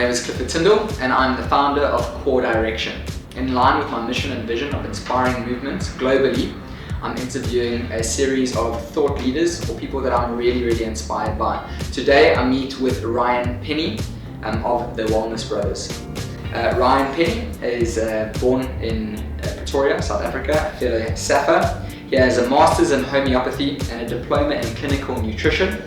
name is Clifford Tindell, and I'm the founder of Core Direction. In line with my mission and vision of inspiring movements globally, I'm interviewing a series of thought leaders or people that I'm really inspired by. Today I meet with Ryan Penny of the Wellness Brothers. Ryan Penny is born in Pretoria, South Africa, a fellow SAFA. He has a master's in homeopathy and a diploma in clinical nutrition.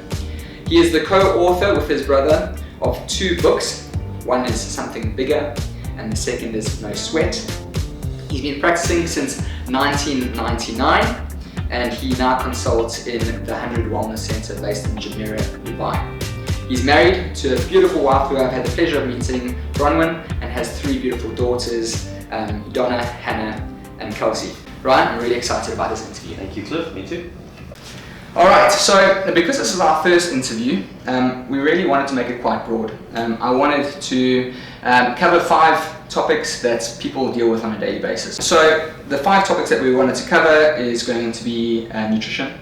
He is the co-author with his brother of 2 books. One is Something Bigger and the second is No Sweat. He's been practicing since 1999 and he now consults in the 100 Wellness Center based in Jumeirah, Dubai. He's married to a beautiful wife who I've had the pleasure of meeting, Bronwyn, and has 3 beautiful daughters, Donna, Hannah and Kelsey. Ryan, I'm really excited about this interview. Thank you, Cliff. Me too. Alright, so because this is our first interview, we really wanted to make it quite broad. I wanted to cover 5 topics that people deal with on a daily basis. So the 5 topics that we wanted to cover is going to be nutrition,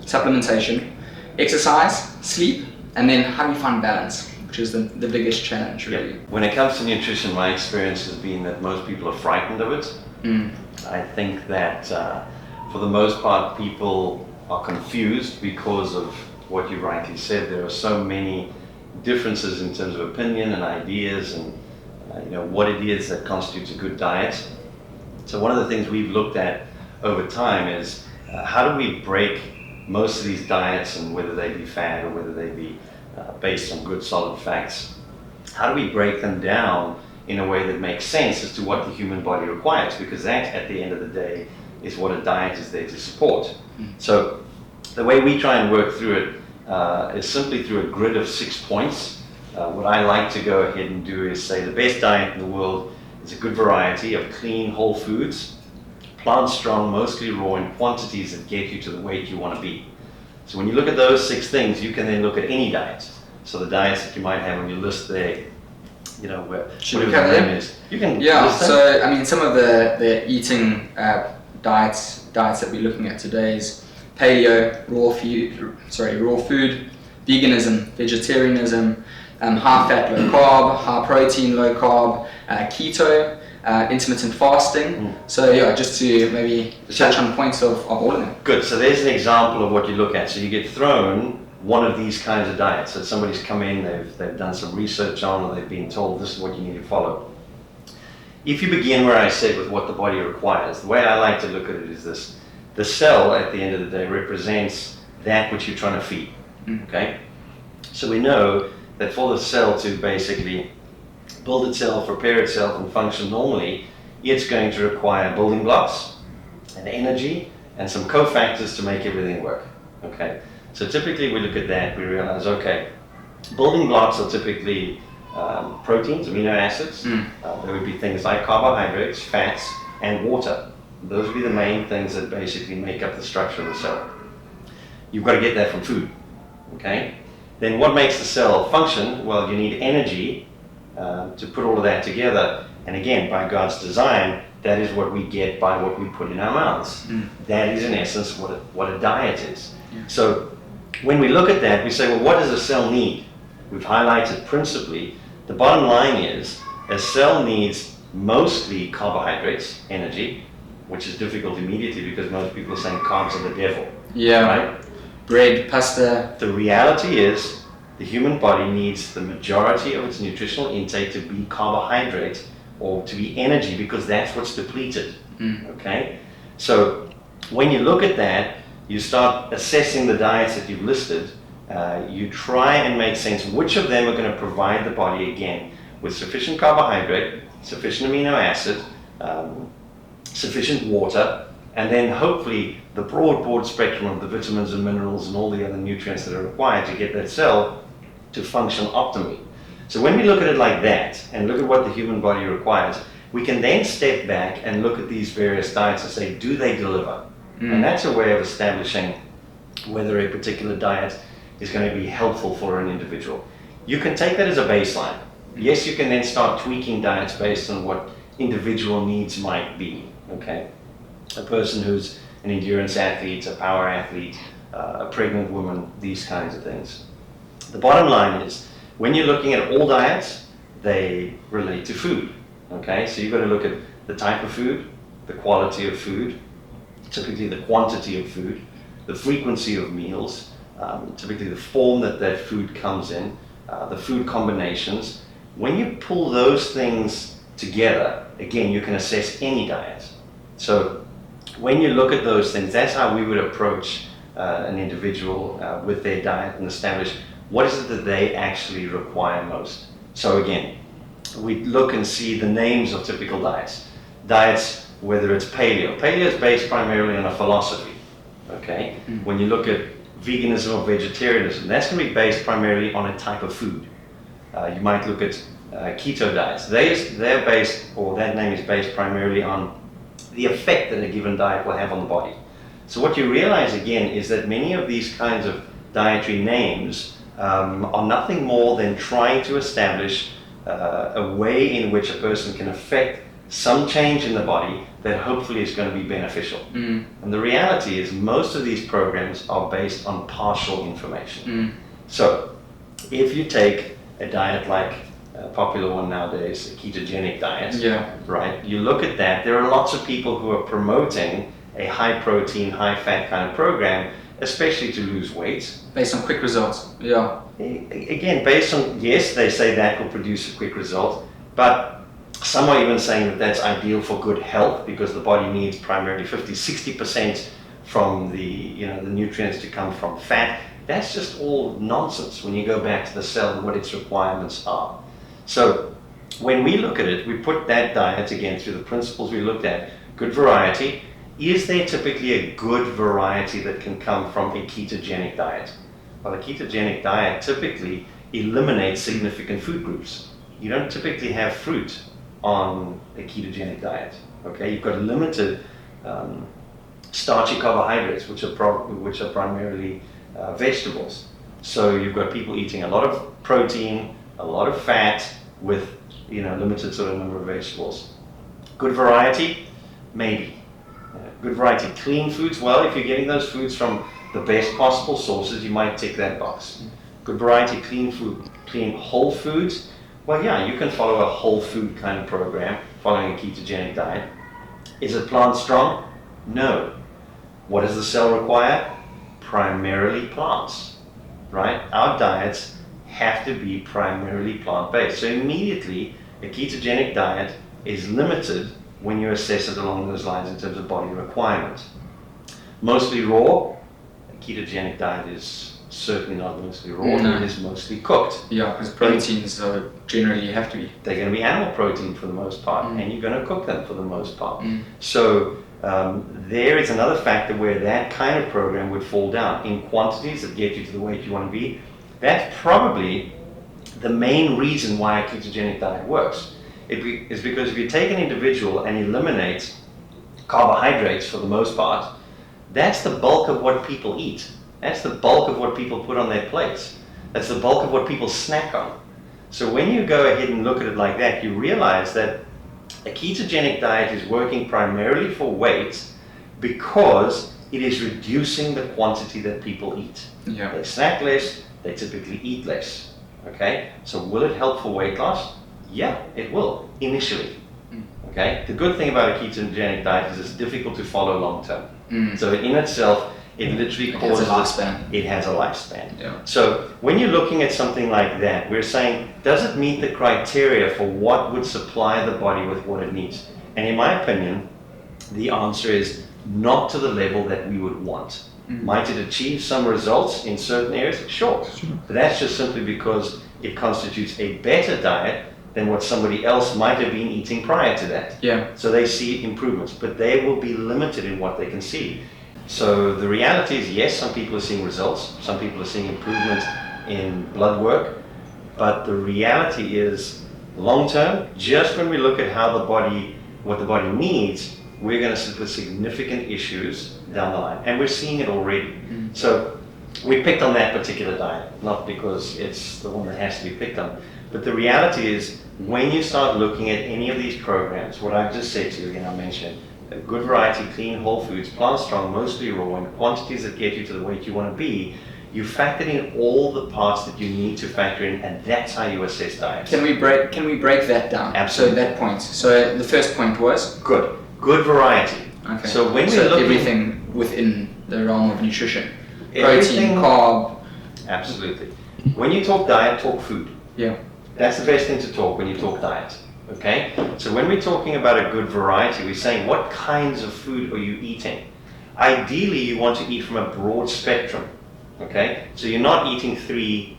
supplementation, exercise, sleep, and then how do we find balance, which is the biggest challenge really. Yeah. When it comes to nutrition, my experience has been that most people are frightened of it. I think that for the most part people are confused because of what you rightly said. There are so many differences in terms of opinion and ideas and what it is that constitutes a good diet. So one of the things we've looked at over time is how do we break most of these diets, and whether they be fad or whether they be based on good solid facts, how do we break them down in a way that makes sense as to what the human body requires, because that at the end of the day is what a diet is there to support. So the way we try and work through it is simply through a grid of 6 points. What I like to go ahead and do is say the best diet in the world is a good variety of clean whole foods, plant strong, mostly raw, in quantities that get you to the weight you want to be. So when you look at those 6 things, you can then look at any diet. So the diets that you might have on your list there, where should we cover them? Is. You can so I mean some of the eating diets that we're looking at today is paleo, raw food, veganism, vegetarianism, high fat, low carb, high protein, low carb, keto, intermittent fasting. So yeah, just to maybe touch on points of all of them. Good, so there's an example of what you look at. So you get thrown one of these kinds of diets that somebody's come in, they've done some research on, or they've been told this is what you need to follow. If you begin where I said with what the body requires, the way I like to look at it is this: the cell at the end of the day represents that which you're trying to feed. Okay? So we know that for the cell to basically build itself, repair itself and function normally, it's going to require building blocks and energy and some cofactors to make everything work. Okay? So typically we look at that, we realize, okay, building blocks are typically proteins, amino acids. There would be things like carbohydrates, fats, and water. Those would be the main things that basically make up the structure of the cell. You've got to get that from food, okay? Then what makes the cell function? Well, you need energy to put all of that together. And again, by God's design, that is what we get by what we put in our mouths. That is in essence what a diet is. So when we look at that, we say, well, what does a cell need? We've highlighted principally, the bottom line is, a cell needs mostly carbohydrates, energy, which is difficult immediately because most people are saying carbs are the devil. Yeah. Right? Bread, pasta. The reality is, the human body needs the majority of its nutritional intake to be carbohydrate or to be energy, because that's what's depleted. Okay? So when you look at that, you start assessing the diets that you've listed. You try and make sense which of them are going to provide the body, again, with sufficient carbohydrate, sufficient amino acid, sufficient water, and then hopefully the broad spectrum of the vitamins and minerals and all the other nutrients that are required to get that cell to function optimally. So when we look at it like that and look at what the human body requires, we can then step back and look at these various diets and say, do they deliver? And that's a way of establishing whether a particular diet is going to be helpful for an individual. You can take that as a baseline. Yes, you can then start tweaking diets based on what individual needs might be. Okay, a person who's an endurance athlete, a power athlete, a pregnant woman, these kinds of things. The bottom line is, when you're looking at all diets, they relate to food. Okay, so you've got to look at the type of food, the quality of food, typically the quantity of food, the frequency of meals, typically the form that that food comes in, the food combinations. When you pull those things together, again, you can assess any diet. So when you look at those things, that's how we would approach an individual with their diet and establish what is it that they actually require most. So again, we look and see the names of typical diets. Diets, whether it's paleo. Paleo is based primarily on a philosophy, okay? When you look at veganism or vegetarianism, that's going to be based primarily on a type of food. You might look at keto diets. They're based, or that name is based primarily on the effect that a given diet will have on the body. So what you realize again is that many of these kinds of dietary names are nothing more than trying to establish a way in which a person can affect some change in the body that hopefully is going to be beneficial. And the reality is most of these programs are based on partial information. So if you take a diet like a popular one nowadays, a ketogenic diet, right? You look at that, there are lots of people who are promoting a high protein, high fat kind of program, especially to lose weight. Based on quick results, Again, based on, yes, they say that will produce a quick result, but some are even saying that that's ideal for good health because the body needs primarily 50-60% from the nutrients to come from fat. That's just all nonsense when you go back to the cell and what its requirements are. So when we look at it, we put that diet again through the principles we looked at. Good variety. Is there typically a good variety that can come from a ketogenic diet? Well, a ketogenic diet typically eliminates significant food groups. You don't typically have fruit on a ketogenic diet. Okay, you've got limited starchy carbohydrates, which are primarily vegetables. So you've got people eating a lot of protein, a lot of fat, with limited sort of number of vegetables. Good variety, maybe. Good variety. Clean foods, well, if you're getting those foods from the best possible sources, you might tick that box. Good variety, clean food, clean whole foods. Well, yeah, you can follow a whole food kind of program, following a ketogenic diet. Is it plant strong? No. What does the cell require? Primarily plants, right? Our diets have to be primarily plant-based. So immediately, a ketogenic diet is limited when you assess it along those lines in terms of body requirement. Mostly raw, a ketogenic diet is certainly not mostly raw, it is mostly cooked. Yeah, because proteins generally have to be. They're going to be animal protein for the most part, and you're going to cook them for the most part. So there is another factor where that kind of program would fall down in quantities that get you to the weight you want to be. That's probably the main reason why a ketogenic diet works. Is because if you take an individual and eliminate carbohydrates for the most part, that's the bulk of what people eat. That's the bulk of what people put on their plates. That's the bulk of what people snack on. So when you go ahead and look at it like that, you realize that a ketogenic diet is working primarily for weight because it is reducing the quantity that people eat. They snack less, they typically eat less. Okay, so will it help for weight loss? Yeah, it will, initially. Okay, the good thing about a ketogenic diet is it's difficult to follow long term. So in itself, it literally causes it has a lifespan. So when you're looking at something like that, we're saying, does it meet the criteria for what would supply the body with what it needs? And in my opinion, the answer is not to the level that we would want. Might it achieve some results in certain areas? Sure. But that's just simply because it constitutes a better diet than what somebody else might have been eating prior to that. So they see improvements, but they will be limited in what they can see. So the reality is, yes, some people are seeing results, some people are seeing improvement in blood work, but the reality is, long term, just when we look at how the body, what the body needs, we're going to sit with significant issues down the line, and we're seeing it already. So we picked on that particular diet, not because it's the one that has to be picked on, but the reality is, when you start looking at any of these programs, what I've just said to you, again, I mentioned, a good variety, clean whole foods, plant strong, mostly raw, in quantities that get you to the weight you want to be, You factor in all the parts that you need to factor in, and that's how you assess diets. Can we break that down? Absolutely. So that point. So the first point was good variety. okay. So when we're looking, everything within the realm of nutrition, everything, protein, carb. Absolutely. When you talk diet, talk food. Yeah. That's the best thing to talk when you talk diet. Okay. So when we're talking about a good variety, we're saying what kinds of food are you eating? Ideally, you want to eat from a broad spectrum. Okay, so you're not eating 3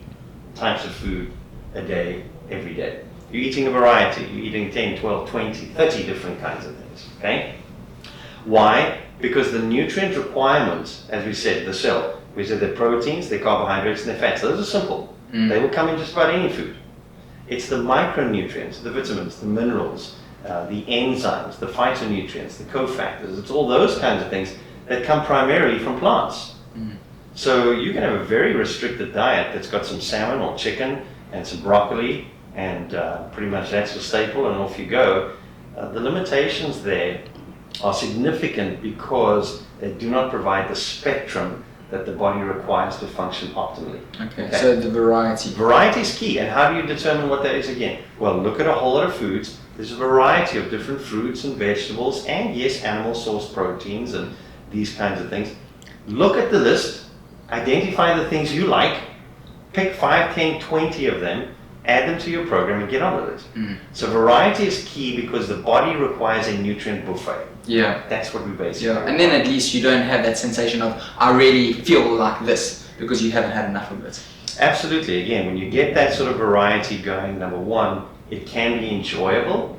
types of food a day, every day. You're eating a variety. You're eating 10, 12, 20, 30 different kinds of things. Okay? Why? Because the nutrient requirements, as we said, the cell, we said the proteins, the carbohydrates, and the fats, those are simple. They will come in just about any food. It's the micronutrients, the vitamins, the minerals, the enzymes, the phytonutrients, the cofactors, it's all those kinds of things that come primarily from plants. So you can have a very restricted diet that's got some salmon or chicken and some broccoli, and pretty much that's your staple, and off you go. The limitations there are significant because they do not provide the spectrum that the body requires to function optimally. Okay. So the variety. Variety is key, and how do you determine what that is again? Well, look at a whole lot of foods. There's a variety of different fruits and vegetables, and yes, animal source proteins and these kinds of things. Look at the list. Identify the things you like, pick 5, 10, 20 of them, add them to your program and get on with it. So variety is key because the body requires a nutrient buffet. Yeah. That's what we basically and then at least you don't have that sensation of, I really feel like this, because you haven't had enough of it. Absolutely. Again, when you get that sort of variety going, number one, it can be enjoyable,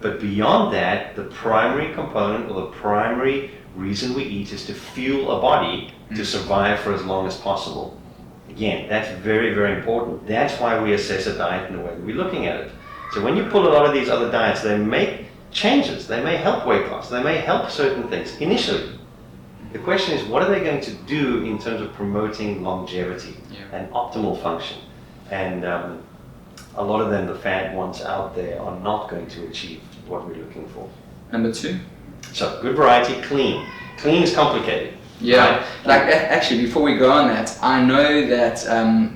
but beyond that, the primary component or the primary reason we eat is to fuel a body to survive for as long as possible. Again, that's very, very important. That's why we assess a diet in the way that we're looking at it. So when you pull a lot of these other diets, they make changes. They may help weight loss. They may help certain things initially. The question is, what are they going to do in terms of promoting longevity and optimal function? And a lot of them, the fad ones out there, are not going to achieve what we're looking for. Number 2. So good variety, clean. Clean is complicated. Yeah, like actually, before we go on that, I know that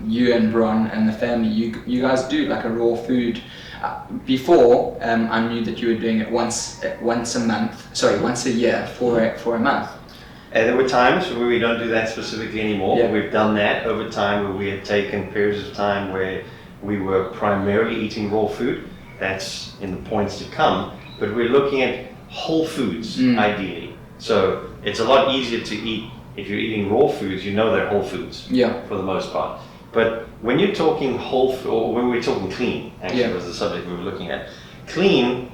you and Bron and the family, you guys do like a raw food. Before, I knew that you were doing it once a year for a month. And there were times where we don't do that specifically anymore. Yeah. We've done that over time where we have taken periods of time where we were primarily eating raw food. That's in the points to come. But we're looking at whole foods, ideally. So it's a lot easier to eat if you're eating raw foods. You know they're whole foods for the most part. But when you're talking or when we're talking clean, actually was the subject we were looking at. Clean,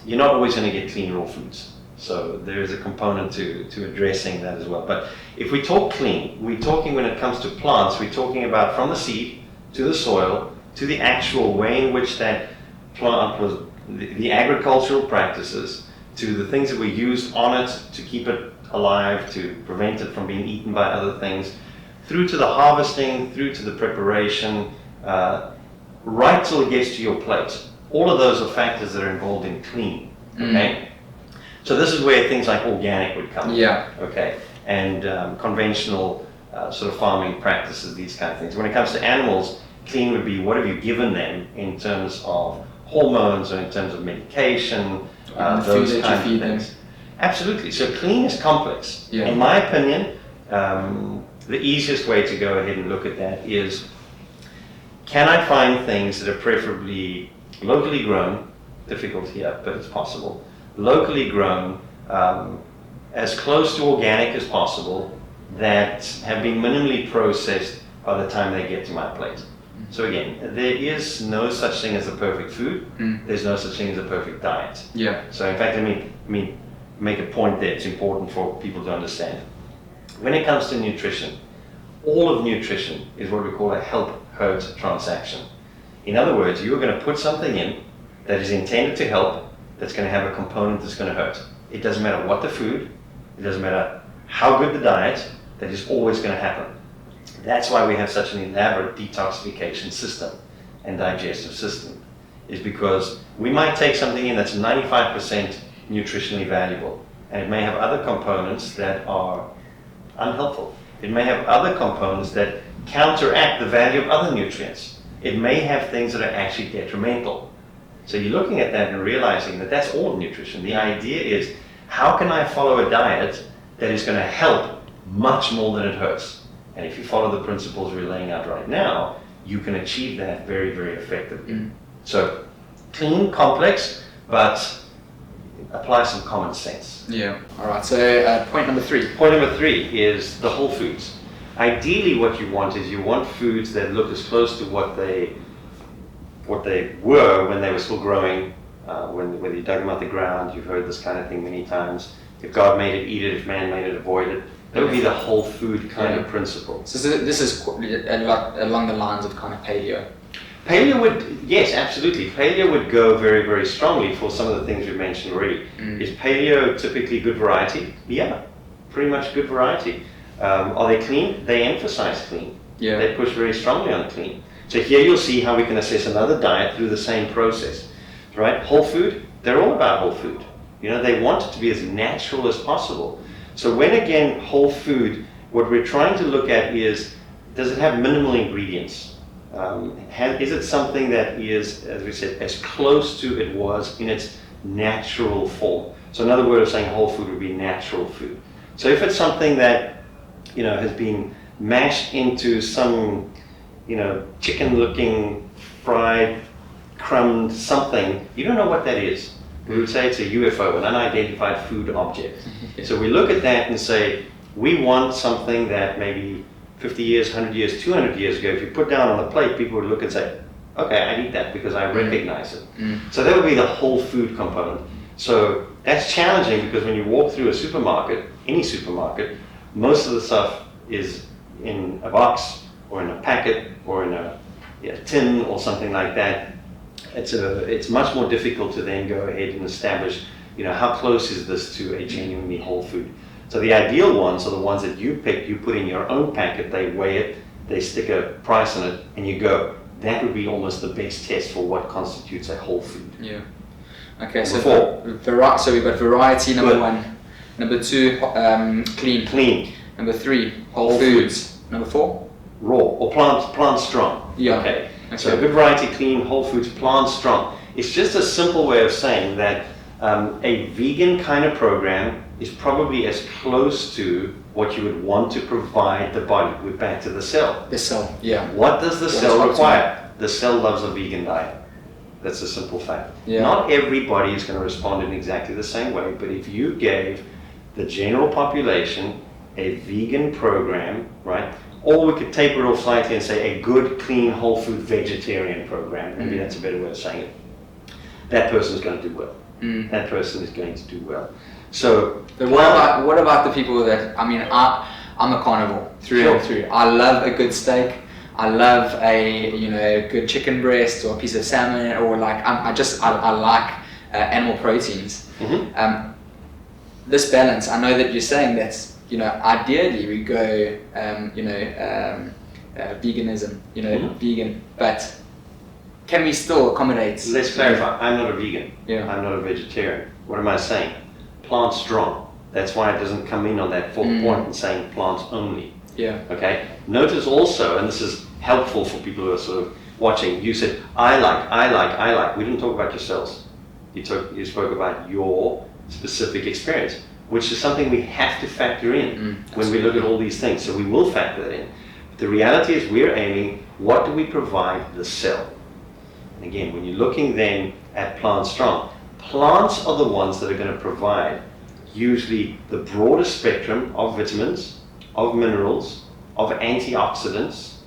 you're not always going to get clean raw foods. So there is a component to addressing that as well. But if we talk clean, we're talking when it comes to plants, we're talking about from the seed to the soil to the actual way in which that plant was, the agricultural practices, to the things that we used on it to keep it alive, to prevent it from being eaten by other things, through to the harvesting, through to the preparation, right till it gets to your plate. All of those are factors that are involved in clean, okay? So this is where things like organic would come in, okay? And conventional sort of farming practices, these kind of things. When it comes to animals, clean would be what have you given them in terms of hormones or in terms of medication, those kinds of things. Absolutely. So clean is complex. In my opinion, the easiest way to go ahead and look at that is, can I find things that are preferably locally grown, difficult here, but it's possible, locally grown, as close to organic as possible, that have been minimally processed by the time they get to my plate. So again, there is no such thing as a perfect food. There's no such thing as a perfect diet. So in fact, let me make a point there. It's important for people to understand. When it comes to nutrition, all of nutrition is what we call a help-hurt transaction. In other words, you're going to put something in that is intended to help, that's going to have a component that's going to hurt. It doesn't matter what the food, it doesn't matter how good the diet, that is always going to happen. That's why we have such an elaborate detoxification system and digestive system, is because we might take something in that's 95% nutritionally valuable, and it may have other components that are unhelpful. It may have other components that counteract the value of other nutrients. It may have things that are actually detrimental. So you're looking at that and realizing that that's all nutrition. The idea is, how can I follow a diet that is going to help much more than it hurts? And if you follow the principles we're laying out right now, you can achieve that very, very effectively. So clean, complex, but apply some common sense. Yeah. All right. So point number 3. Point number 3 is the whole foods. Ideally, what you want is you want foods that look as close to what they were when they were still growing. Whether you dug them out the ground, you've heard this kind of thing many times. If God made it, eat it. If man made it, avoid it. That would be the whole food kind of principle. So this is a lot along the lines of kind of paleo. Paleo would, yes, absolutely. Paleo would go very, very strongly for some of the things we mentioned already. Is paleo typically good variety? Yeah, pretty much good variety. Are they clean? They emphasize clean. Yeah. They push very strongly on clean. So here you'll see how we can assess another diet through the same process, right? Whole food, they're all about whole food. You know, they want it to be as natural as possible. So when, again, whole food, what we're trying to look at is, does it have minimal ingredients? Is it something that is, as we said, as close to it was in its natural form? So another word of saying whole food would be natural food. So if it's something that, you know, has been mashed into some, you know, chicken-looking, fried, crumbed something, you don't know what that is. We would say it's a UFO, an unidentified food object. So we look at that and say, we want something that maybe 50 years, 100 years, 200 years ago, if you put down on the plate, people would look and say, okay, I need that because I recognize it. So that would be the whole food component. So that's challenging because when you walk through a supermarket, any supermarket, most of the stuff is in a box or in a packet or in a tin or something like that. It's much more difficult to then go ahead and establish, you know, how close is this to a genuinely whole food. So the ideal ones are the ones that you pick, you put in your own packet, they weigh it, they stick a price on it, and you go. That would be almost the best test for what constitutes a whole food. Yeah. Okay, so so we've got variety, number 1. Number 2, clean. Clean. Number 3, whole foods. Number 4? Raw, or plant strong. Yeah. Okay. So good variety, clean, whole foods, plant strong. It's just a simple way of saying that a vegan kind of program is probably as close to what you would want to provide the body. We're back to the cell. The cell, yeah. What does the cell require? The cell loves a vegan diet. That's a simple fact. Yeah. Not everybody is going to respond in exactly the same way, but if you gave the general population a vegan program, right? Or we could taper it off slightly and say a good, clean, whole food vegetarian program. Maybe that's a better way of saying it. That person is going to do well. That person is going to do well. So, but what about the people that, I mean, I'm a carnivore through and through. I love a good steak. I love a good chicken breast or a piece of salmon, or like I like animal proteins. This balance, I know that you're saying that's, ideally we go veganism, vegan, but can we still accommodate? Let's clarify. I'm not a vegan. Yeah. I'm not a vegetarian. What am I saying? Plant strong. That's why it doesn't come in on that fourth point and saying plants only. Yeah. Okay. Notice also, and this is helpful for people who are sort of watching. You said I like. We didn't talk about yourselves. You spoke about your specific experience, which is something we have to factor in when we look at all these things. So we will factor that in. But the reality is we're aiming, what do we provide the cell? And again, when you're looking then at Plant Strong, plants are the ones that are going to provide usually the broadest spectrum of vitamins, of minerals, of antioxidants,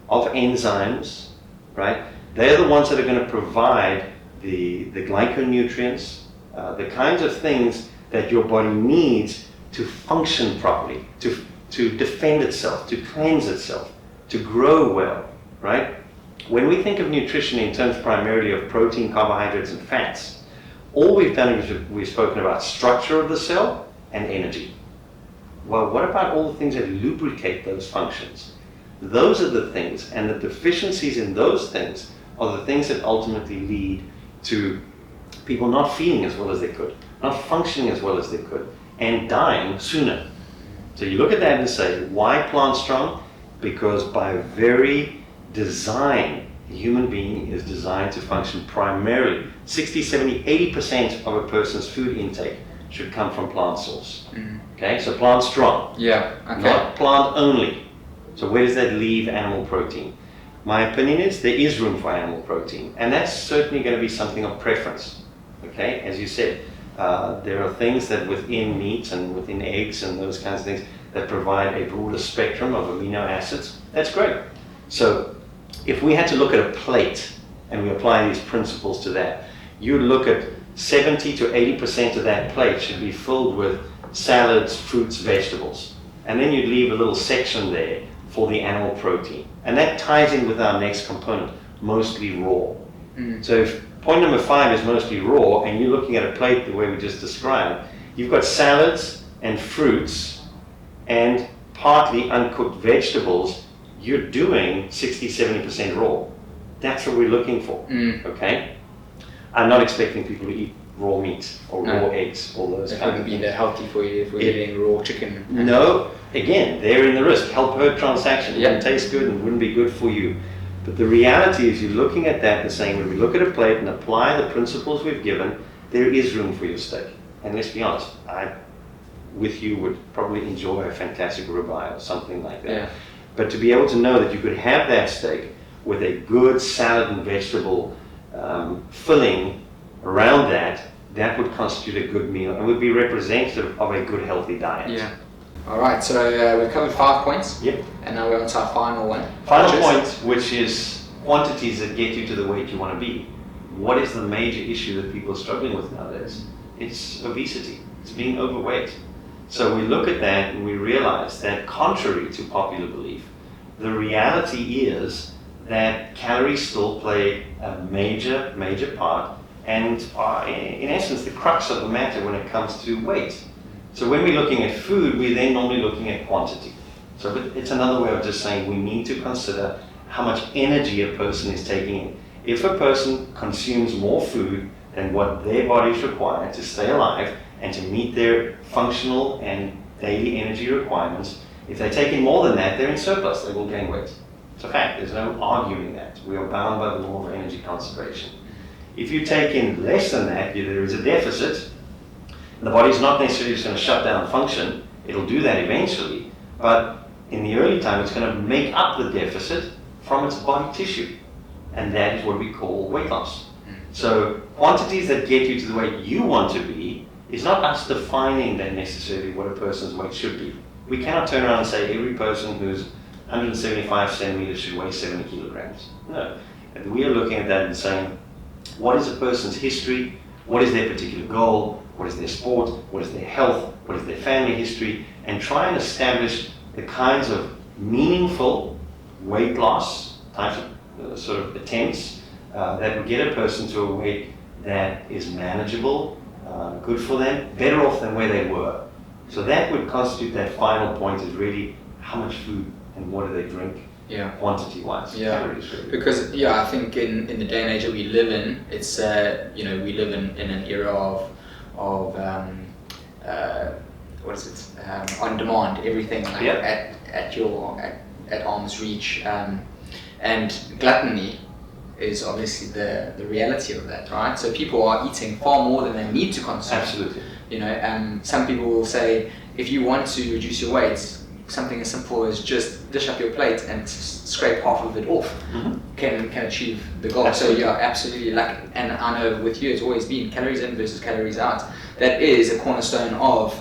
of enzymes, right? They're the ones that are going to provide the glyconutrients, the kinds of things that your body needs to function properly, to defend itself, to cleanse itself, to grow well, right? When we think of nutrition in terms primarily of protein, carbohydrates, and fats, all we've done is we've spoken about structure of the cell and energy. Well, what about all the things that lubricate those functions? Those are the things, and the deficiencies in those things are the things that ultimately lead to people not feeling as well as they could, not functioning as well as they could, and dying sooner. So you look at that and say, why Plant Strong? because by very design, the human being is designed to function primarily. 60, 70, 80% of a person's food intake should come from plant source. Okay, so plant strong. Yeah, okay. Not plant only. So where does that leave animal protein? My opinion is there is room for animal protein, and that's certainly going to be something of preference. Okay, as you said, there are things that within meats and within eggs and those kinds of things that provide a broader spectrum of amino acids. That's great. So if we had to look at a plate and we apply these principles to that, you'd look at 70 to 80% of that plate should be filled with salads, fruits, vegetables. And then you'd leave a little section there for the animal protein. And that ties in with our next component, mostly raw. So if point number 5 is mostly raw, and you're looking at a plate the way we just described, you've got salads and fruits and partly uncooked vegetables. You're doing 60, 70% raw. That's what we're looking for, okay? I'm not expecting people to eat raw meat or raw eggs, all those It kinds wouldn't of be things. that healthy for you if we're eating raw chicken. No, again, they're in the risk. Help hurt transaction. It Yeah. wouldn't taste good and wouldn't be good for you. But the reality is you're looking at that and saying, when we look at a plate and apply the principles we've given, there is room for your steak. And let's be honest, I, with you, would probably enjoy a fantastic ribeye or something like that. Yeah. But to be able to know that you could have that steak with a good salad and vegetable filling around that, that would constitute a good meal and would be representative of a good healthy diet. Yeah. All right, so we've covered 5 points. Yep. And now we're on to our final one. Final which is- point, which is quantities that get you to the weight you want to be. What is the major issue that people are struggling with nowadays? It's obesity. It's being overweight. So we look at that and we realize that contrary to popular belief, the reality is that calories still play a major, major part and are, in essence, the crux of the matter when it comes to weight. So when we're looking at food, we're then normally looking at quantity. So it's another way of just saying we need to consider how much energy a person is taking in. If a person consumes more food than what their bodies require to stay alive and to meet their functional and daily energy requirements, if they take in more than that, they're in surplus, they will gain weight. It's a fact, there's no arguing that. We are bound by the law of energy conservation. If you take in less than that, there is a deficit. The body's not necessarily just going to shut down function. It'll do that eventually, but in the early time, it's going to make up the deficit from its body tissue, and that is what we call weight loss. So quantities that get you to the weight you want to be is not us defining that necessarily what a person's weight should be. We cannot turn around and say every person who's 175 centimeters should weigh 70 kilograms. No. And we are looking at that and saying, what is a person's history? What is their particular goal? What is their sport? What is their health? What is their family history? And try and establish the kinds of meaningful weight loss types of sort of attempts that would get a person to a weight that is manageable, good for them, better off than where they were. So that would constitute that final point, is really how much food and what do they drink, quantity-wise, calories. Really. Because I think in the day and age that we live in, it's we live in an era of what is it? On demand, everything at arm's reach, and gluttony is obviously the reality of that, right? So people are eating far more than they need to consume. Absolutely. Some people will say, if you want to reduce your weight, something as simple as just dish up your plate and scrape half of it off can achieve the goal. Absolutely. So absolutely, and I know with you it's always been calories in versus calories out. That is a cornerstone of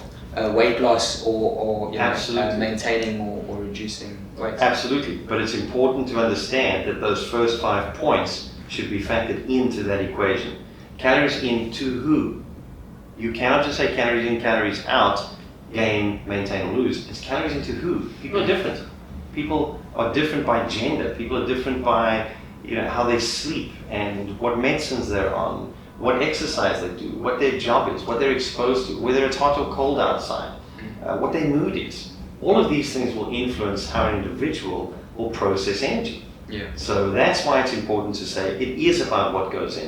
weight loss or maintaining or reducing weight. Absolutely, but it's important to understand that those first 5 points should be factored into that equation. Calories in to who? You cannot just say calories in, calories out, gain, maintain, or lose. It's calories into who? People are different. People are different by gender. People are different by how they sleep and what medicines they're on, what exercise they do, what their job is, what they're exposed to, whether it's hot or cold outside, what their mood is. All of these things will influence how an individual will process energy. So that's why it's important to say it is about what goes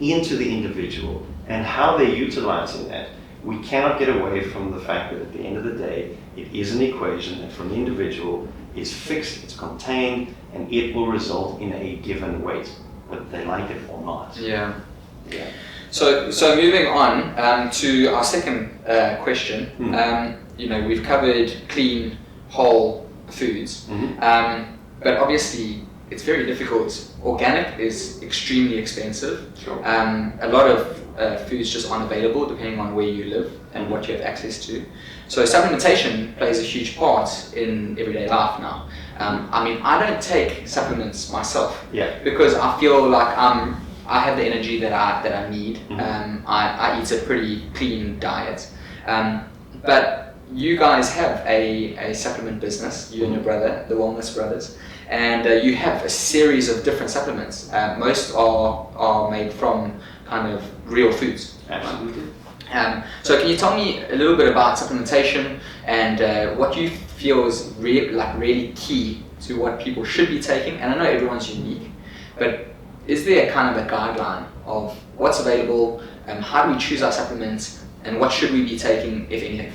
into the individual and how they're utilizing that. we cannot get away from the fact that at the end of the day, it is an equation that from the individual is fixed, it's contained, and it will result in a given weight, whether they like it or not. Yeah. Yeah. So moving on to our second question. We've covered clean, whole foods, but obviously it's very difficult. Organic is extremely expensive. Sure. A lot of foods just aren't available depending on where you live and what you have access to. So supplementation plays a huge part in everyday life now. I don't take supplements myself because I feel like I have the energy that I need. I eat a pretty clean diet. But you guys have a supplement business, you and your brother, the Wellness Brothers, and you have a series of different supplements. Most are made from kind of real foods. Absolutely. So can you tell me a little bit about supplementation and what you feel is really key to what people should be taking? And I know everyone's unique, but is there kind of a guideline of what's available, how do we choose our supplements, and what should we be taking, if anything?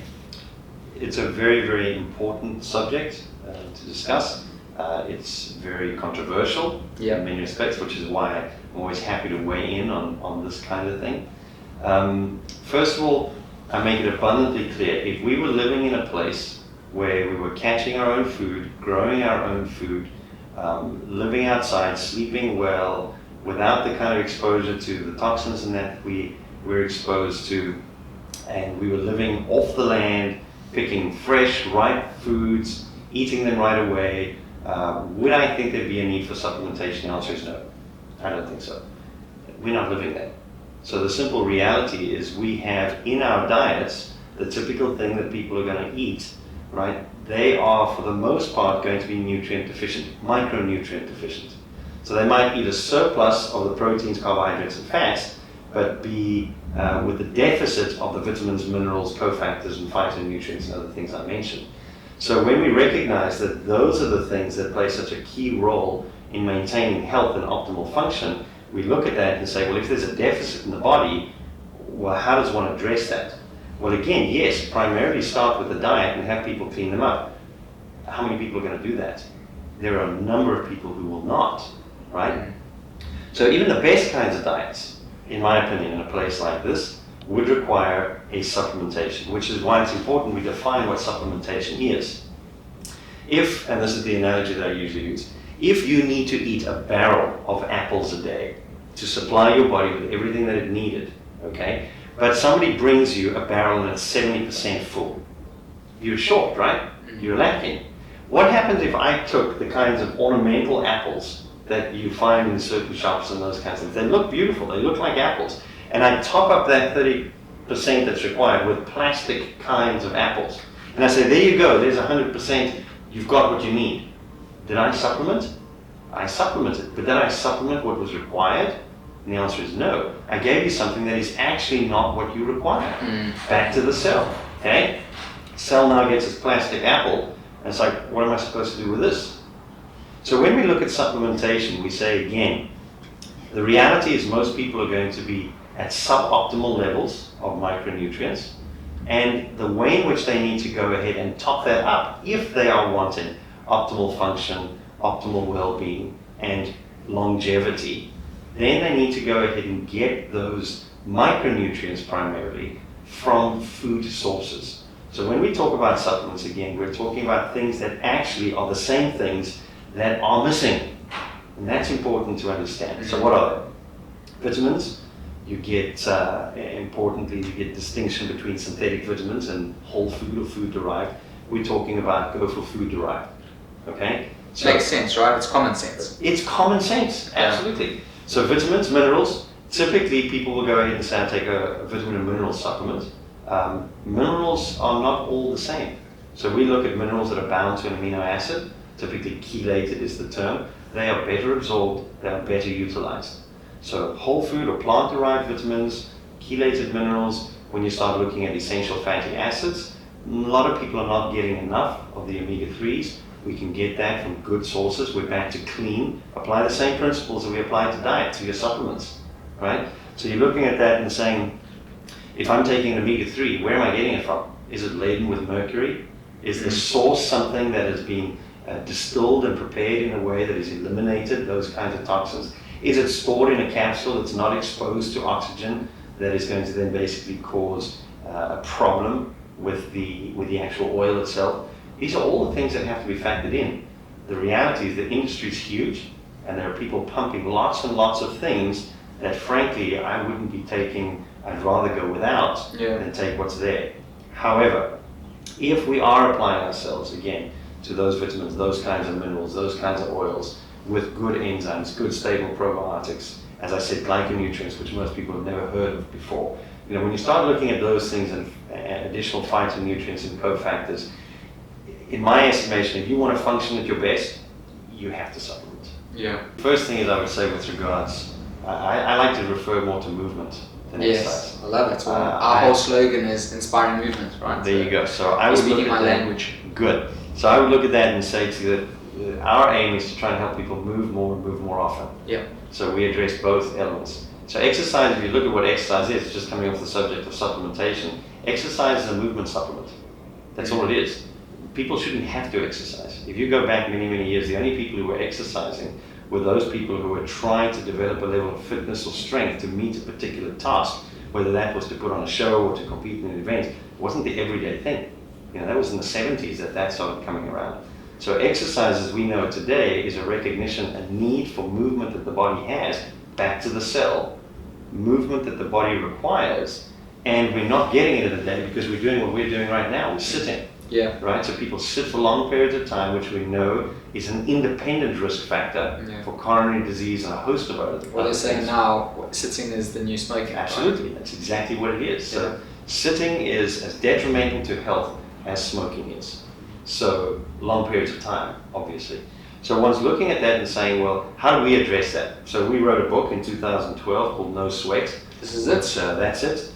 It's a very, very important subject to discuss. It's very controversial in many respects, which is why I'm always happy to weigh in on this kind of thing. First of all, I make it abundantly clear, if we were living in a place where we were catching our own food, growing our own food, living outside, sleeping well, without the kind of exposure to the toxins and that we're exposed to, and we were living off the land, picking fresh, ripe foods, eating them right away, would I think there'd be a need for supplementation? The answer is no. I don't think so. We're not living that. So the simple reality is we have in our diets the typical thing that people are going to eat, right? They are, for the most part, going to be nutrient deficient, micronutrient deficient. So they might eat a surplus of the proteins, carbohydrates, and fats, but be with the deficit of the vitamins, minerals, cofactors, and phytonutrients and other things I mentioned. So when we recognize that those are the things that play such a key role in maintaining health and optimal function, we look at that and say, well, if there's a deficit in the body, well, how does one address that? Well, again, yes, primarily start with the diet and have people clean them up. How many people are going to do that? There are a number of people who will not, right? So even the best kinds of diets, in my opinion, in a place like this, would require a supplementation, which is why it's important we define what supplementation is. If, and this is the analogy that I usually use, if you need to eat a barrel of apples a day to supply your body with everything that it needed, okay, but somebody brings you a barrel and it's 70% full, you're short, right? You're lacking. What happens if I took the kinds of ornamental apples that you find in certain shops and those kinds of things? They look beautiful, they look like apples, and I top up that 30% that's required with plastic kinds of apples. And I say, there you go, there's 100%, you've got what you need. Did I supplement? I supplemented, but did I supplement what was required? And the answer is no. I gave you something that is actually not what you require. Back to the cell, okay? Cell now gets its plastic apple, and it's like, what am I supposed to do with this? So when we look at supplementation, we say again, the reality is most people are going to be at suboptimal levels of micronutrients, and the way in which they need to go ahead and top that up, if they are wanting optimal function, optimal well-being, and longevity, then they need to go ahead and get those micronutrients primarily from food sources. So when we talk about supplements, again, we're talking about things that actually are the same things that are missing. And that's important to understand. So what are they? Vitamins. You get, importantly, you get distinction between synthetic vitamins and whole food or food derived. We're talking about go for food derived. Okay? So makes sense, right? It's common sense. It's common sense, absolutely. Yeah. So vitamins, minerals, typically people will go ahead and say, I'll take a vitamin and mineral supplement. Minerals are not all the same. So we look at minerals that are bound to an amino acid, typically chelated is the term. They are better absorbed, they are better utilized. So whole food or plant-derived vitamins, chelated minerals, when you start looking at essential fatty acids, a lot of people are not getting enough of the omega-3s. We can get that from good sources. We're back to clean. Apply the same principles that we apply to diet, to your supplements, right? So you're looking at that and saying, If I'm taking an omega-3, where am I getting it from? Is it laden with mercury? Is the source something that has been distilled and prepared in a way that has eliminated those kinds of toxins? Is it stored in a capsule that's not exposed to oxygen that is going to then basically cause a problem with the actual oil itself? These are all the things that have to be factored in. The reality is the industry is huge, and there are people pumping lots and lots of things that frankly I wouldn't be taking. I'd rather go without than take what's there. However, if we are applying ourselves again to those vitamins, those kinds of minerals, those kinds of oils with good enzymes, good stable probiotics, as I said, glyconutrients, which most people have never heard of before. You know, when you start looking at those things and additional phytonutrients and cofactors, in my estimation, if you want to function at your best, you have to supplement. Yeah. First thing is I would say with regards, I like to refer more to movement than exercise. Yes, I love it. Well, our whole slogan is inspiring movement, right? There you go. So I would speaking look my at that. language. Good. So I would look at that and say to you that our aim is to try and help people move more and move more often. Yeah. So we address both elements. So exercise, if you look at what exercise is, just coming off the subject of supplementation, exercise is a movement supplement. That's all it is. People shouldn't have to exercise. If you go back many, many years, the only people who were exercising were those people who were trying to develop a level of fitness or strength to meet a particular task, whether that was to put on a show or to compete in an event. It wasn't the everyday thing. You know, that was in the 70s that started coming around. So exercise as we know it today is a recognition, a need for movement that the body has back to the cell, movement that the body requires, and we're not getting it in the day because we're doing what we're doing right now, we're sitting. Yeah. Right? So people sit for long periods of time, which we know is an independent risk factor for coronary disease and a host of other things. Well, they're saying now sitting is the new smoking. Absolutely. Right? That's exactly what it is. So sitting is as detrimental to health as smoking is. So long periods of time, obviously. So one's looking at that and saying, well, how do we address that? So we wrote a book in 2012 called No Sweat. This is it. That's it.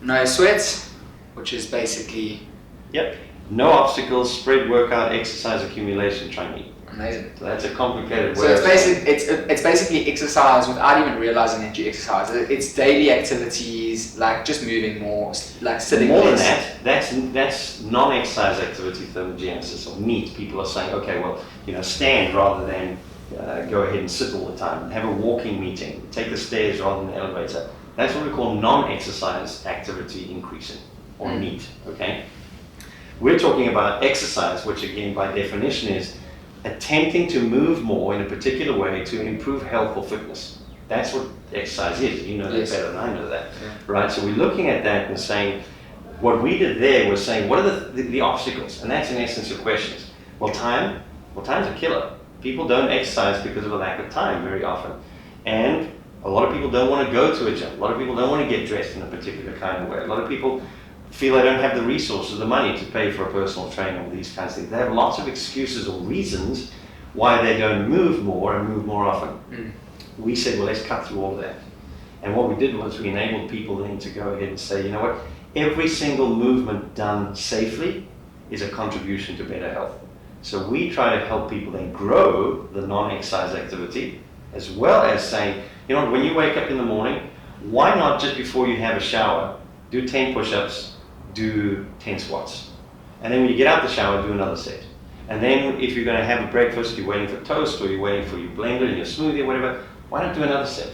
No Sweat, which is basically... Yep. No obstacles, spread workout, exercise accumulation training. Amazing. So that's a complicated So word. it's basically exercise without even realizing that you exercise. It's daily activities, like just moving more, like sitting more less. than that, that's non-exercise activity thermogenesis or NEAT. People are saying, okay, well, you know, stand rather than go ahead and sit all the time. Have a walking meeting. Take the stairs rather than the elevator. That's what we call non-exercise activity increasing, or NEAT. Okay. We're talking about exercise, which again, by definition, is attempting to move more in a particular way to improve health or fitness. That's what exercise is. You know that better than I know that, right? So we're looking at that and saying, what we did there was saying, what are the obstacles? And that's in essence your questions. Well, time's a killer. People don't exercise because of a lack of time very often. And a lot of people don't want to go to a gym. A lot of people don't want to get dressed in a particular kind of way. A lot of people feel they don't have the resources, the money to pay for a personal trainer or these kinds of things. They have lots of excuses or reasons why they don't move more and move more often. We said, well, let's cut through all of that. And what we did was we enabled people then to go ahead and say, you know what, every single movement done safely is a contribution to better health. So we try to help people then grow the non-exercise activity, as well as saying, you know, when you wake up in the morning, why not just before you have a shower, do 10 push-ups, do 10 squats. And then when you get out the shower, do another set. And then if you're going to have a breakfast, you're waiting for toast, or you're waiting for your blender and your smoothie or whatever, why not do another set?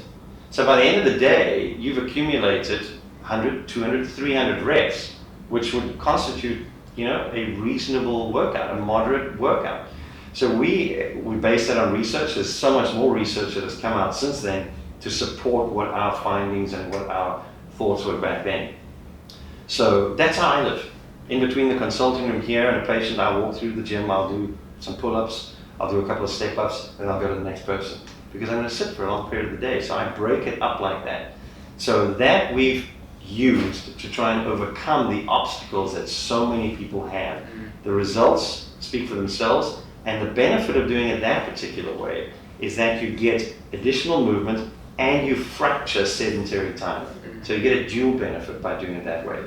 So by the end of the day, you've accumulated 100, 200, 300 reps, which would constitute, you know, a reasonable workout, a moderate workout. So we base that on research. There's so much more research that has come out since then to support what our findings and what our thoughts were back then. So that's how I live. In between the consulting room here and a patient, I'll walk through the gym, I'll do some pull-ups, I'll do a couple of step-ups, and I'll go to the next person. Because I'm going to sit for a long period of the day, so I break it up like that. So that we've used to try and overcome the obstacles that so many people have. The results speak for themselves, and the benefit of doing it that particular way is that you get additional movement and you fracture sedentary time. So you get a dual benefit by doing it that way.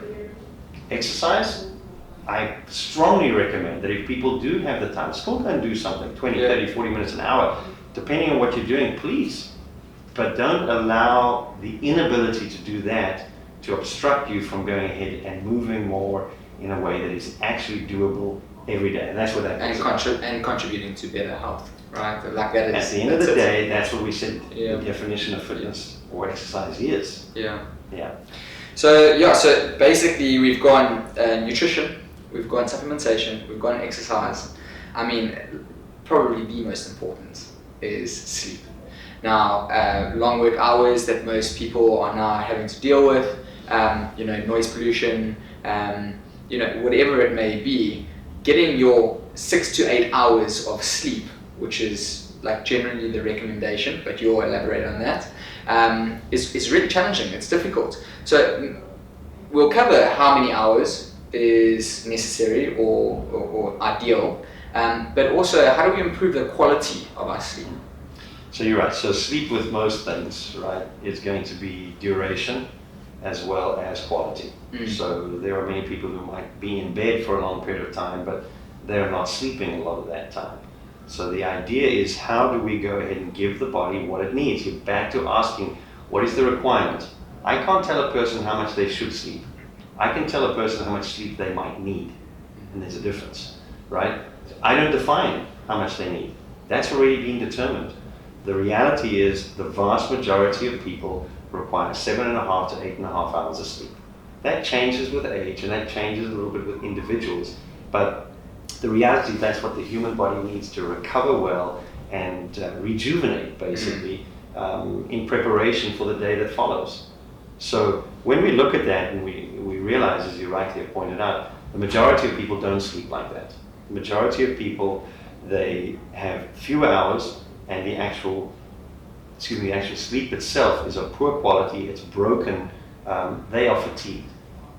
Exercise, I strongly recommend that if people do have the time, still go and do something, 20, 30, 40 minutes, an hour, depending on what you're doing, please but don't allow the inability to do that to obstruct you from going ahead and moving more in a way that is actually doable every day. And that's what that is. And contributing to better health, right? Like that is, at the end of the day, that's what we said Yeah. the definition of fitness or exercise is. Yeah. Yeah. So basically we've gone nutrition, we've gone supplementation, we've gone exercise. I mean, probably the most important is sleep. Now, long work hours that most people are now having to deal with, noise pollution, whatever it may be, getting your 6 to 8 hours of sleep, which is like generally the recommendation, but you'll elaborate on that, is really challenging. It's difficult. So we'll cover how many hours is necessary or ideal, but also how do we improve the quality of our sleep? So you're right. So sleep with most things, right, is going to be duration as well as quality. So there are many people who might be in bed for a long period of time, but they're not sleeping a lot of that time. So the idea is, how do we go ahead and give the body what it needs? You're back to asking, what is the requirement? I can't tell a person how much they should sleep. I can tell a person how much sleep they might need, and there's a difference, right? I don't define how much they need. That's already been determined. The reality is the vast majority of people require 7.5 to 8.5 hours of sleep. That changes with age, and that changes a little bit with individuals, but the reality is that's what the human body needs to recover well and rejuvenate, basically, in preparation for the day that follows. So when we look at that and we realize, as you rightly have pointed out, the majority of people don't sleep like that. The majority of people, they have fewer hours, and the actual sleep itself is of poor quality, it's broken, they are fatigued.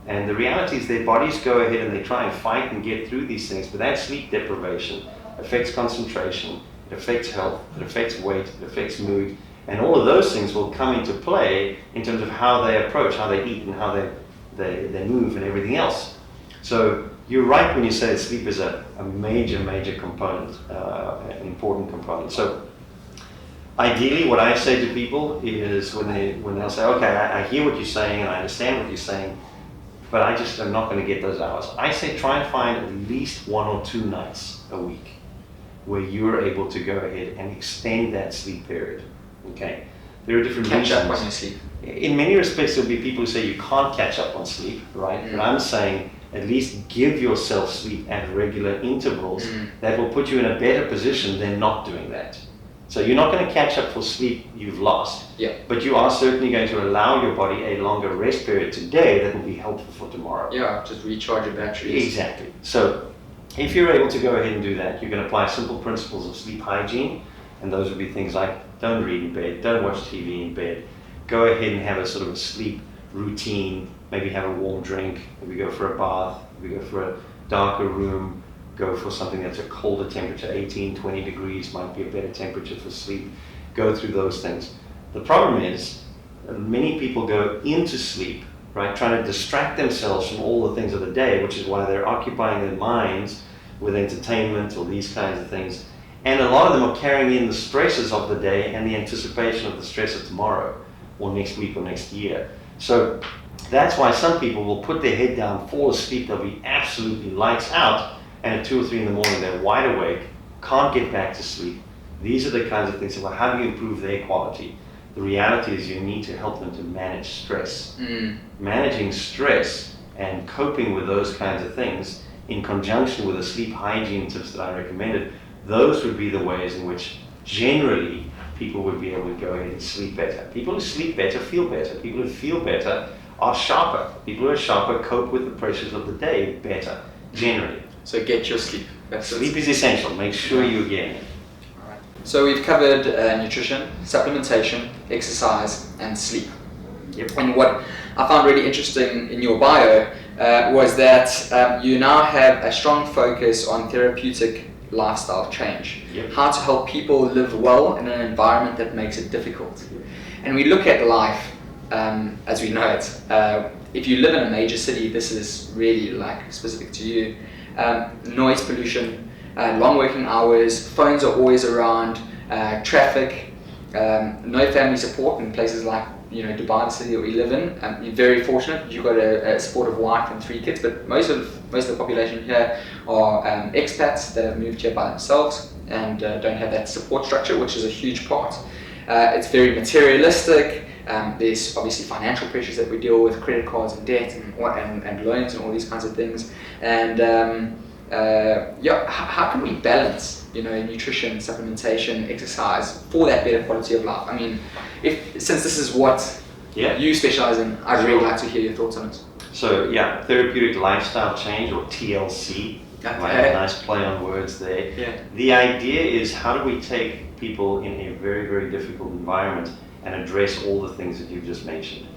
And the reality is their bodies go ahead and they try and fight and get through these things, but that sleep deprivation affects concentration, it affects health, it affects weight, it affects mood, and all of those things will come into play in terms of how they approach, how they eat, and how they move and everything else. So you're right when you say that sleep is a major component, an important component. So ideally, what I say to people is when they'll say, okay, I hear what you're saying and I understand what you're saying, but I just am not going to get those hours. I say try and find at least 1 or 2 nights a week where you're able to go ahead and extend that sleep period. Okay, there are different Catch reasons. up on your sleep. In many respects, there'll be people who say you can't catch up on sleep, right? But I'm saying at least give yourself sleep at regular intervals. That will put you in a better position than not doing that. So you're not going to catch up for sleep you've lost, but you are certainly going to allow your body a longer rest period today that will be helpful for tomorrow. Yeah, just recharge your batteries. Exactly. So if you're able to go ahead and do that, you can apply simple principles of sleep hygiene, and those would be things like don't read in bed, don't watch TV in bed, go ahead and have a sort of a sleep routine, maybe have a warm drink, maybe go for a bath, maybe go for a darker room, go for something that's a colder temperature, 18, 20 degrees might be a better temperature for sleep. Go through those things. The problem is many people go into sleep, right, trying to distract themselves from all the things of the day, which is why they're occupying their minds with entertainment or these kinds of things. And a lot of them are carrying in the stresses of the day and the anticipation of the stress of tomorrow or next week or next year. So that's why some people will put their head down, fall asleep, they'll be absolutely lights out, and at 2 or 3 in the morning they're wide awake, can't get back to sleep. These are the kinds of things about how do you improve their quality. The reality is you need to help them to manage stress. Managing stress and coping with those kinds of things in conjunction with the sleep hygiene tips that I recommended, those would be the ways in which generally people would be able to go ahead and sleep better. People who sleep better feel better. People who feel better are sharper. People who are sharper cope with the pressures of the day better, generally. So get your sleep. Sleep is essential. Make sure you're getting it. All right. So we've covered nutrition, supplementation, exercise, and sleep. And what I found really interesting in your bio was that you now have a strong focus on therapeutic lifestyle change. How to help people live well in an environment that makes it difficult. And we look at life as we know it. If you live in a major city, this is really like specific to you. Noise pollution, long working hours, phones are always around, traffic, no family support in places like Dubai, the city that we live in. You're very fortunate. You've got a supportive wife and 3 kids, but most of the population here are expats that have moved here by themselves and don't have that support structure, which is a huge part. It's very materialistic. There's obviously financial pressures that we deal with, credit cards and debt and loans and all these kinds of things. And how can we balance nutrition, supplementation, exercise for that better quality of life? I mean, since this is what you specialize in, I'd really like to hear your thoughts on it. So therapeutic lifestyle change, or TLC. Right? Nice play on words there. Yeah. The idea is, how do we take people in a very, very difficult environment and address all the things that you've just mentioned?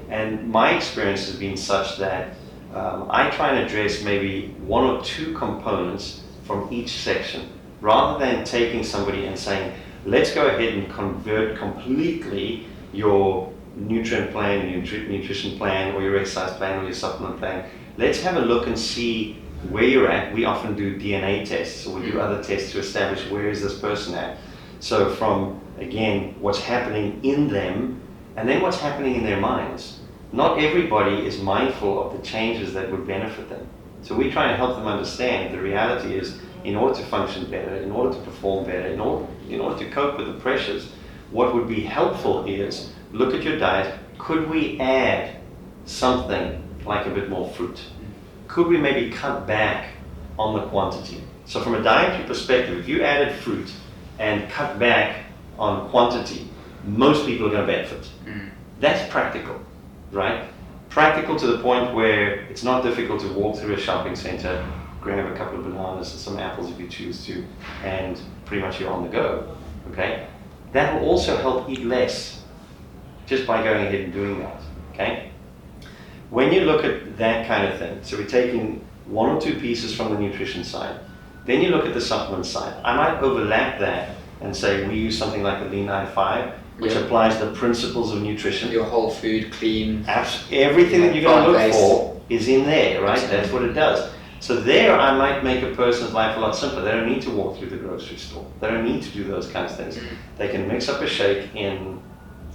And my experience has been such that I try and address maybe 1 or 2 components from each section, rather than taking somebody and saying, let's go ahead and convert completely your nutrient plan, your nutrition plan, or your exercise plan, or your supplement plan. Let's have a look and see where you're at. We often do DNA tests, or we do other tests to establish where is this person at. So from, again, what's happening in them, and then what's happening in their minds. Not everybody is mindful of the changes that would benefit them. So we try and help them understand the reality is, in order to function better, in order to perform better, in order to cope with the pressures, what would be helpful is, look at your diet. Could we add something like a bit more fruit? Could we maybe cut back on the quantity? So from a dietary perspective, if you added fruit and cut back on quantity, most people are going to benefit. That's practical, right? Practical to the point where it's not difficult to walk through a shopping center, grab a couple of bananas and some apples if you choose to, and pretty much you're on the go, okay? That will also help eat less, just by going ahead and doing that, okay? When you look at that kind of thing, so we're taking 1 or 2 pieces from the nutrition side, then you look at the supplement side. I might overlap that and say we use something like the Lean 9-5, which applies the principles of nutrition. Your whole food, clean. Everything that you're going to look for is in there, right? Absolutely. That's what it does. So there I might make a person's life a lot simpler. They don't need to walk through the grocery store. They don't need to do those kinds of things. They can mix up a shake in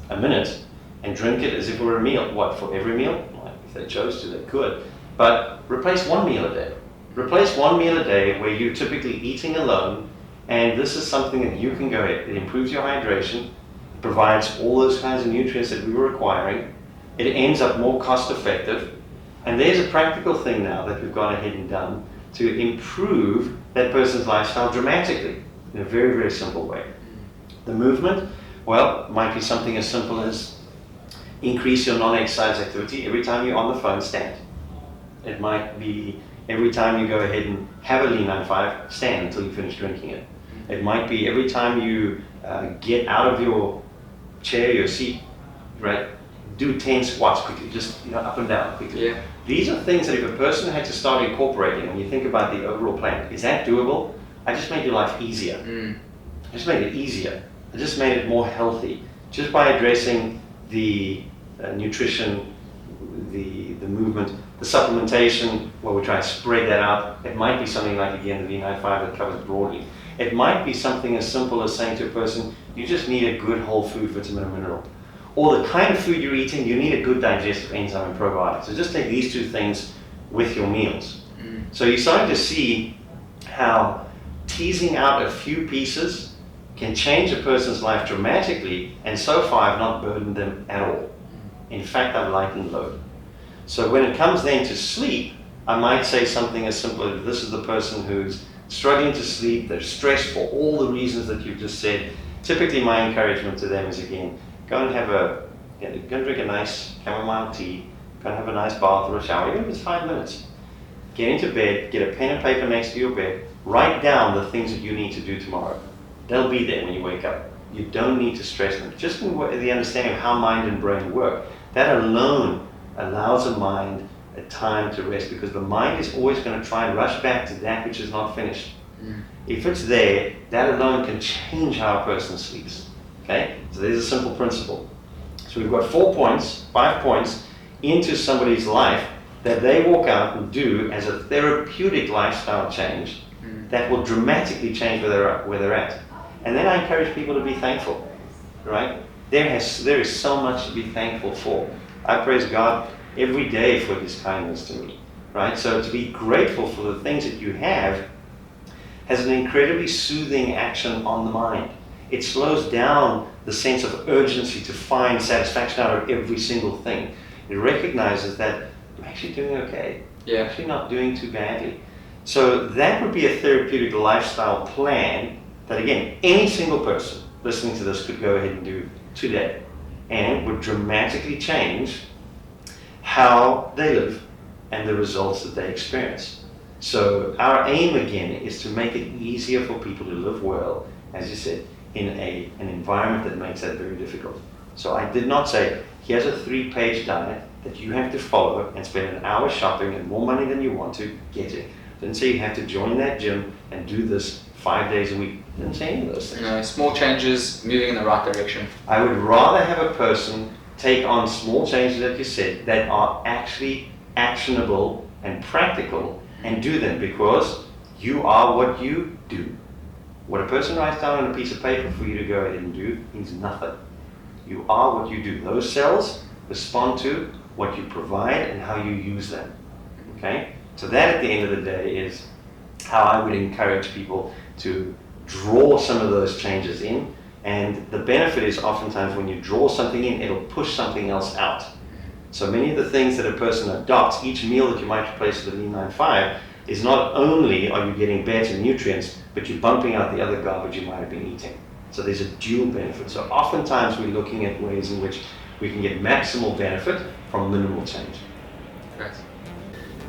a minute and drink it as if it were a meal. What, for every meal? Well, if they chose to, they could. But replace 1 meal a day. Replace 1 meal a day where you're typically eating alone, and this is something that you can go ahead. It improves your hydration, it provides all those kinds of nutrients that we were requiring, it ends up more cost effective, and there's a practical thing now that we've gone ahead and done to improve that person's lifestyle dramatically in a very, very simple way. The movement, well, might be something as simple as increase your non-exercise activity. Every time you're on the phone, stand. It might be every time you go ahead and have a Lean 9-5, stand until you finish drinking it. It might be every time you get out of your chair, your seat, right? Do 10 squats quickly, just up and down quickly. Yeah. These are things that if a person had to start incorporating, when you think about the overall plan, is that doable? I just made your life easier. I just made it easier. I just made it more healthy. Just by addressing the nutrition, the movement, the supplementation, where we try to spread that out. It might be something like, again, the V95 that covers broadly. It might be something as simple as saying to a person, you just need a good whole food vitamin and mineral. Or the kind of food you're eating, you need a good digestive enzyme and probiotic. So just take these 2 things with your meals. So you're starting to see how teasing out a few pieces can change a person's life dramatically, and so far I've not burdened them at all. In fact, I've lightened load. So when it comes then to sleep, I might say something as simple as, this is the person who's struggling to sleep, they're stressed for all the reasons that you've just said. Typically my encouragement to them is, again, go and drink a nice chamomile tea, go and have a nice bath or a shower, even if it's 5 minutes. Get into bed, get a pen and paper next to your bed, write down the things that you need to do tomorrow. They'll be there when you wake up. You don't need to stress them. Just in the understanding of how mind and brain work, that alone allows a mind a time to rest, because the mind is always going to try and rush back to that which is not finished. If it's there, that alone can change how a person sleeps. Okay? So there's a simple principle. So we've got 5 points into somebody's life that they walk out and do as a therapeutic lifestyle change that will dramatically change where they're at. And then I encourage people to be thankful. right? There is so much to be thankful for. I praise God every day for His kindness to me, right? So to be grateful for the things that you have has an incredibly soothing action on the mind. It slows down the sense of urgency to find satisfaction out of every single thing. It recognizes that I'm actually doing okay. Yeah. I'm actually not doing too badly. So that would be a therapeutic lifestyle plan that, again, any single person listening to this could go ahead and do today, and would dramatically change how they live and the results that they experience. So our aim, again, is to make it easier for people to live well, as you said, in an environment that makes that very difficult. So I did not say, here's a 3-page diet that you have to follow and spend an hour shopping and more money than you want to get it. Didn't say you have to join that gym and do this 5 days a week. Didn't say any of those things. No, small changes, moving in the right direction. I would rather have a person take on small changes that you said that are actually actionable and practical and do them, because you are what you do. What a person writes down on a piece of paper for you to go ahead and do means nothing. You are what you do. Those cells respond to what you provide and how you use them. Okay? So that, at the end of the day, is how I would encourage people to draw some of those changes in. And the benefit is oftentimes when you draw something in, it'll push something else out. So many of the things that a person adopts, each meal that you might replace with a Lean 9-5, is not only are you getting better nutrients, but you're bumping out the other garbage you might have been eating. So there's a dual benefit. So oftentimes we're looking at ways in which we can get maximal benefit from minimal change. Great.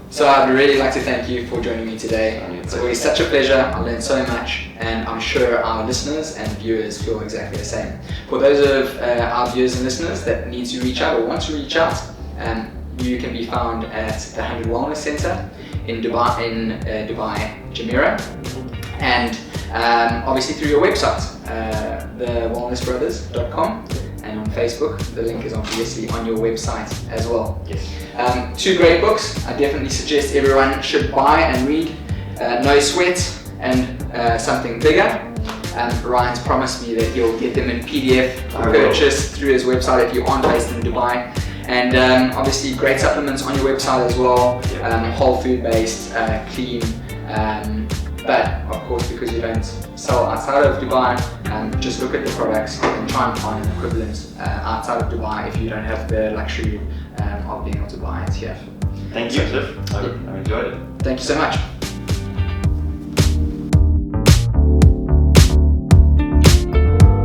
So I'd really like to thank you for joining me today. It's always such a pleasure. I learned so much, and I'm sure our listeners and viewers feel exactly the same. For those of our viewers and listeners that need to reach out or want to reach out, you can be found at the 100 Wellness Center in Dubai, Jumeirah, and obviously through your website, thewellnessbrothers.com, and on Facebook. The link is obviously on your website as well. Yes. 2 great books I definitely suggest everyone should buy and read. No Sweat and Something Bigger. Ryan's promised me that he'll get them in PDF for purchase through his website if you aren't based in Dubai. And obviously great supplements on your website as well, whole food based, clean, but of course because you don't sell outside of Dubai, just look at the products and try and find an equivalent outside of Dubai if you don't have the luxury of being able to buy it here. Thank you, Cliff. I enjoyed it. Thank you so much.